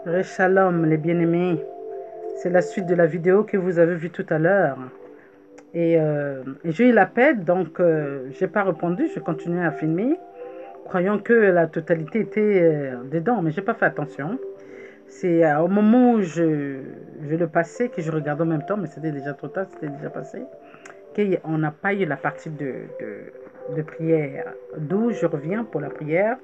Shalom les bien-aimés, c'est la suite de la vidéo que vous avez vue tout à l'heure. Et j'ai eu l'appel, donc je n'ai pas répondu, je continuais à filmer, croyant que la totalité était dedans, mais je n'ai pas fait attention. C'est au moment où je le passais que je regardais en même temps, mais c'était déjà trop tard, c'était déjà passé, qu'on n'a pas eu la partie de prière. D'où je reviens pour la prière,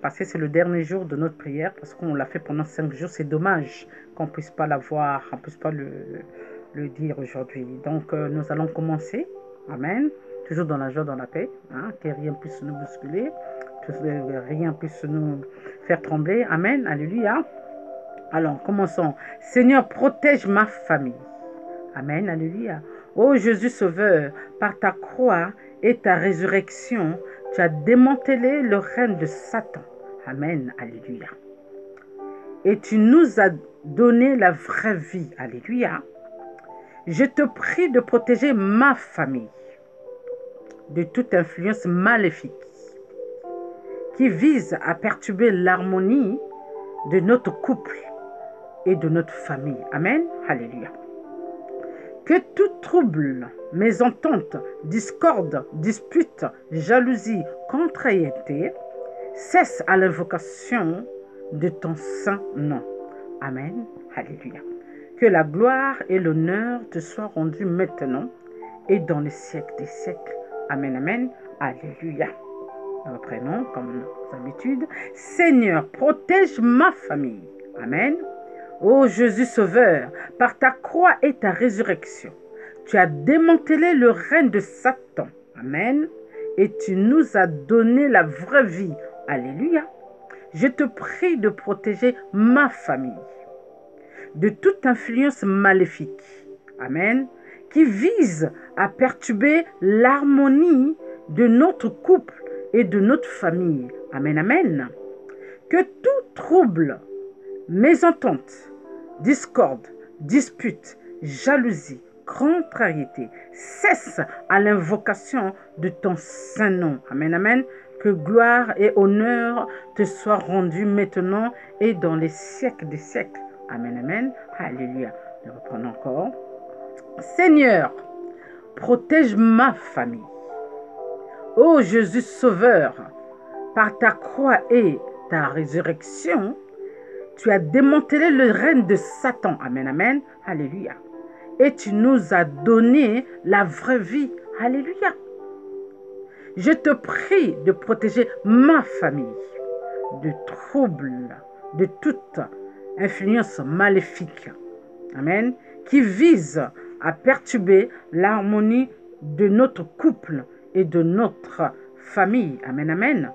parce que c'est le dernier jour de notre prière, parce qu'on l'a fait pendant 5 jours. C'est dommage qu'on ne puisse pas la voir, qu'on ne puisse pas le dire aujourd'hui. Donc nous allons commencer. Amen. Toujours dans la joie, dans la paix, hein, que rien puisse nous bousculer, que rien puisse nous faire trembler. Amen. Alléluia. Alors, commençons. Seigneur, protège ma famille. Amen. Alléluia. Ô Jésus Sauveur, par ta croix et ta résurrection, tu as démantelé le règne de Satan. Amen. Alléluia. Et tu nous as donné la vraie vie. Alléluia. Je te prie de protéger ma famille de toute influence maléfique qui vise à perturber l'harmonie de notre couple et de notre famille. Amen. Alléluia. Que tout trouble, mésentente, discorde, dispute, jalousie, contrariété cesse à l'invocation de ton saint nom. Amen. Alléluia. Que la gloire et l'honneur te soient rendus maintenant et dans les siècles des siècles. Amen. Amen. Alléluia. Reprenons comme d'habitude. Seigneur, protège ma famille. Amen. Ô Jésus Sauveur, par ta croix et ta résurrection, tu as démantelé le règne de Satan. Amen. Et tu nous as donné la vraie vie. Alléluia. Je te prie de protéger ma famille de toute influence maléfique. Amen. Qui vise à perturber l'harmonie de notre couple et de notre famille. Amen. Amen. Que tout trouble, mésentente, discorde, dispute, jalousie, contrariété cesse à l'invocation de ton saint nom. Amen, amen. Que gloire et honneur te soient rendus maintenant et dans les siècles des siècles. Amen, amen. Alléluia. Je reprends encore. Seigneur, protège ma famille. Ô Jésus Sauveur, par ta croix et ta résurrection, tu as démantelé le règne de Satan. Amen, amen. Alléluia. Et tu nous as donné la vraie vie. Alléluia. Je te prie de protéger ma famille de troubles, de toute influence maléfique. Amen. Qui vise à perturber l'harmonie de notre couple et de notre famille. Amen, amen.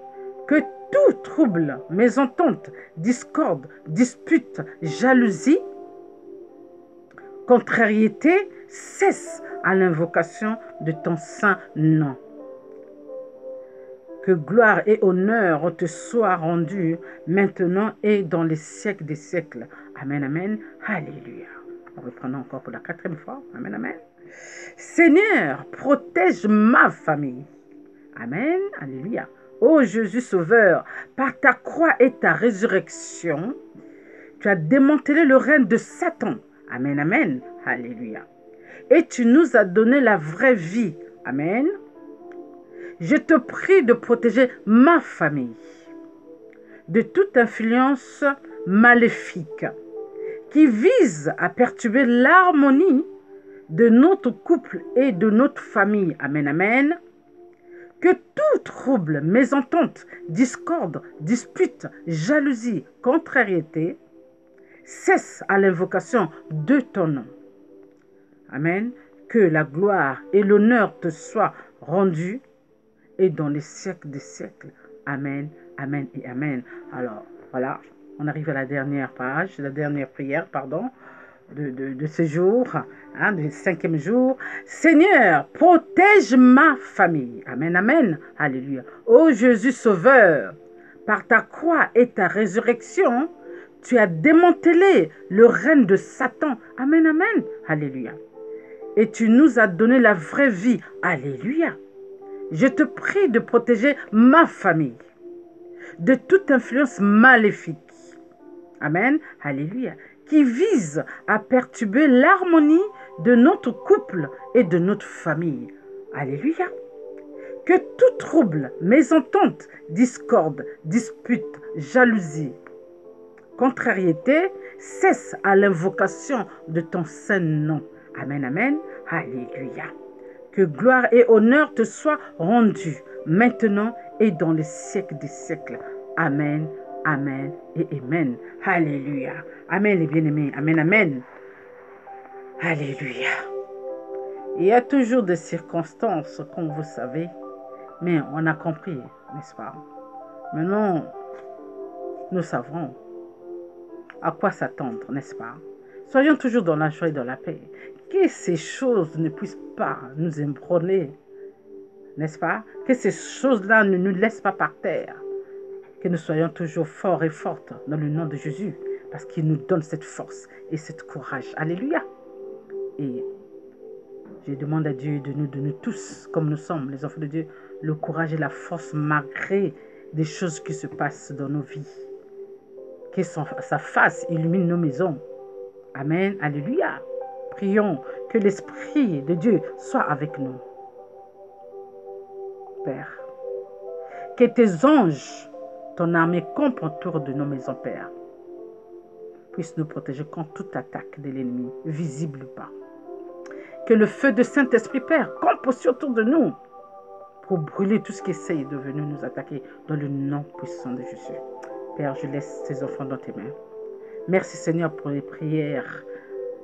Que tout trouble, mésentente, discorde, dispute, jalousie, contrariété cesse à l'invocation de ton saint nom. Que gloire et honneur te soient rendus maintenant et dans les siècles des siècles. Amen, amen. Alléluia. Reprenons encore pour la 4e fois. Amen, amen. Seigneur, protège ma famille. Amen. Alléluia. Ô Jésus Sauveur, par ta croix et ta résurrection, tu as démantelé le règne de Satan. Amen, amen. Alléluia. Et tu nous as donné la vraie vie. Amen. Je te prie de protéger ma famille de toute influence maléfique qui vise à perturber l'harmonie de notre couple et de notre famille. Amen, amen. Que tout trouble, mésentente, discorde, dispute, jalousie, contrariété cesse à l'invocation de ton nom. Amen. Que la gloire et l'honneur te soient rendus et dans les siècles des siècles. Amen, amen et amen. Alors, voilà, on arrive à la dernière page, la dernière prière, pardon, de ce jour, hein, du 5e jour. Seigneur, protège ma famille. Amen, amen. Alléluia. Ô Jésus Sauveur, par ta croix et ta résurrection, tu as démantelé le règne de Satan. Amen, amen. Alléluia. Et tu nous as donné la vraie vie. Alléluia. Je te prie de protéger ma famille de toute influence maléfique. Amen. Alléluia. Qui vise à perturber l'harmonie de notre couple et de notre famille. Alléluia. Que tout trouble, mésentente, discorde, dispute, jalousie, contrariété cesse à l'invocation de ton saint nom. Amen, amen. Alléluia. Que gloire et honneur te soient rendus maintenant et dans les siècles des siècles. Amen, amen et amen. Alléluia. Amen les bien-aimés. Amen, amen. Alléluia. Il y a toujours des circonstances, comme vous savez, mais on a compris, n'est-ce pas? Maintenant, nous savons à quoi s'attendre, n'est-ce pas? Soyons toujours dans la joie et dans la paix. Que ces choses ne puissent pas nous ébranler, n'est-ce pas? Que ces choses-là ne nous laissent pas par terre. Que nous soyons toujours forts et fortes dans le nom de Jésus, parce qu'il nous donne cette force et ce courage. Alléluia. Et je demande à Dieu de nous donner tous, comme nous sommes, les enfants de Dieu, le courage et la force malgré des choses qui se passent dans nos vies. Que sa face illumine nos maisons. Amen. Alléluia. Prions que l'Esprit de Dieu soit avec nous. Père, que tes anges, ton armée campe autour de nos maisons, Père, puisse nous protéger contre toute attaque de l'ennemi, visible ou pas. Que le feu de Saint-Esprit, Père, campe aussi autour de nous pour brûler tout ce qui essaye de venir nous attaquer dans le nom puissant de Jésus. Père, je laisse tes enfants dans tes mains. Merci Seigneur pour les prières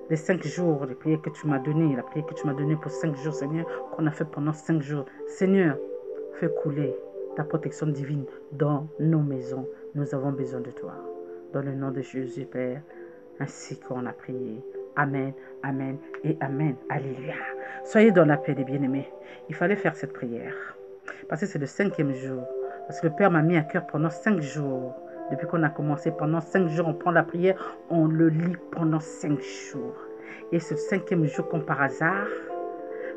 des 5 jours, les prières que tu m'as données, la prière que tu m'as donnée pour 5 jours, Seigneur, qu'on a fait pendant 5 jours. Seigneur, fais couler ta protection divine dans nos maisons. Nous avons besoin de toi. Dans le nom de Jésus, Père, ainsi qu'on a prié. Amen, amen et amen. Alléluia. Soyez dans la paix, les bien-aimés. Il fallait faire cette prière. Parce que c'est le 5e jour. Parce que le Père m'a mis à cœur pendant 5 jours. Depuis qu'on a commencé, pendant 5 jours, on prend la prière, on le lit pendant 5 jours. Et ce 5e jour, comme par hasard,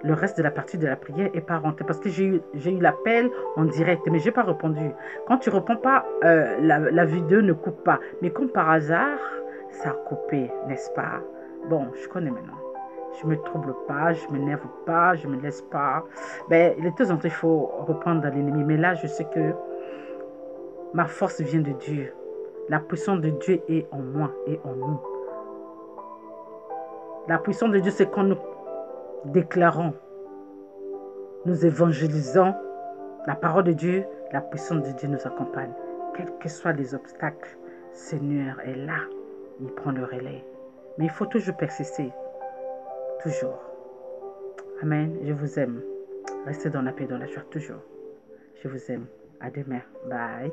le reste de la partie de la prière n'est pas rentré. Parce que j'ai eu l'appel en direct, mais je n'ai pas répondu. Quand tu ne réponds pas, la vidéo ne coupe pas. Mais comme par hasard, ça a coupé, n'est-ce pas? Bon, je connais maintenant. Je ne me trouble pas, je ne m'énerve pas, je ne me laisse pas. Ben, de temps en temps, il faut reprendre l'ennemi. Mais là, je sais que ma force vient de Dieu. La puissance de Dieu est en moi et en nous. La puissance de Dieu, c'est quand nous déclarons, nous évangélisons la parole de Dieu, la puissance de Dieu nous accompagne. Quels que soient les obstacles, Seigneur est là. Il prend le relais. Mais il faut toujours persister. Toujours. Amen. Je vous aime. Restez dans la paix, dans la joie, toujours. Je vous aime. À demain. Bye.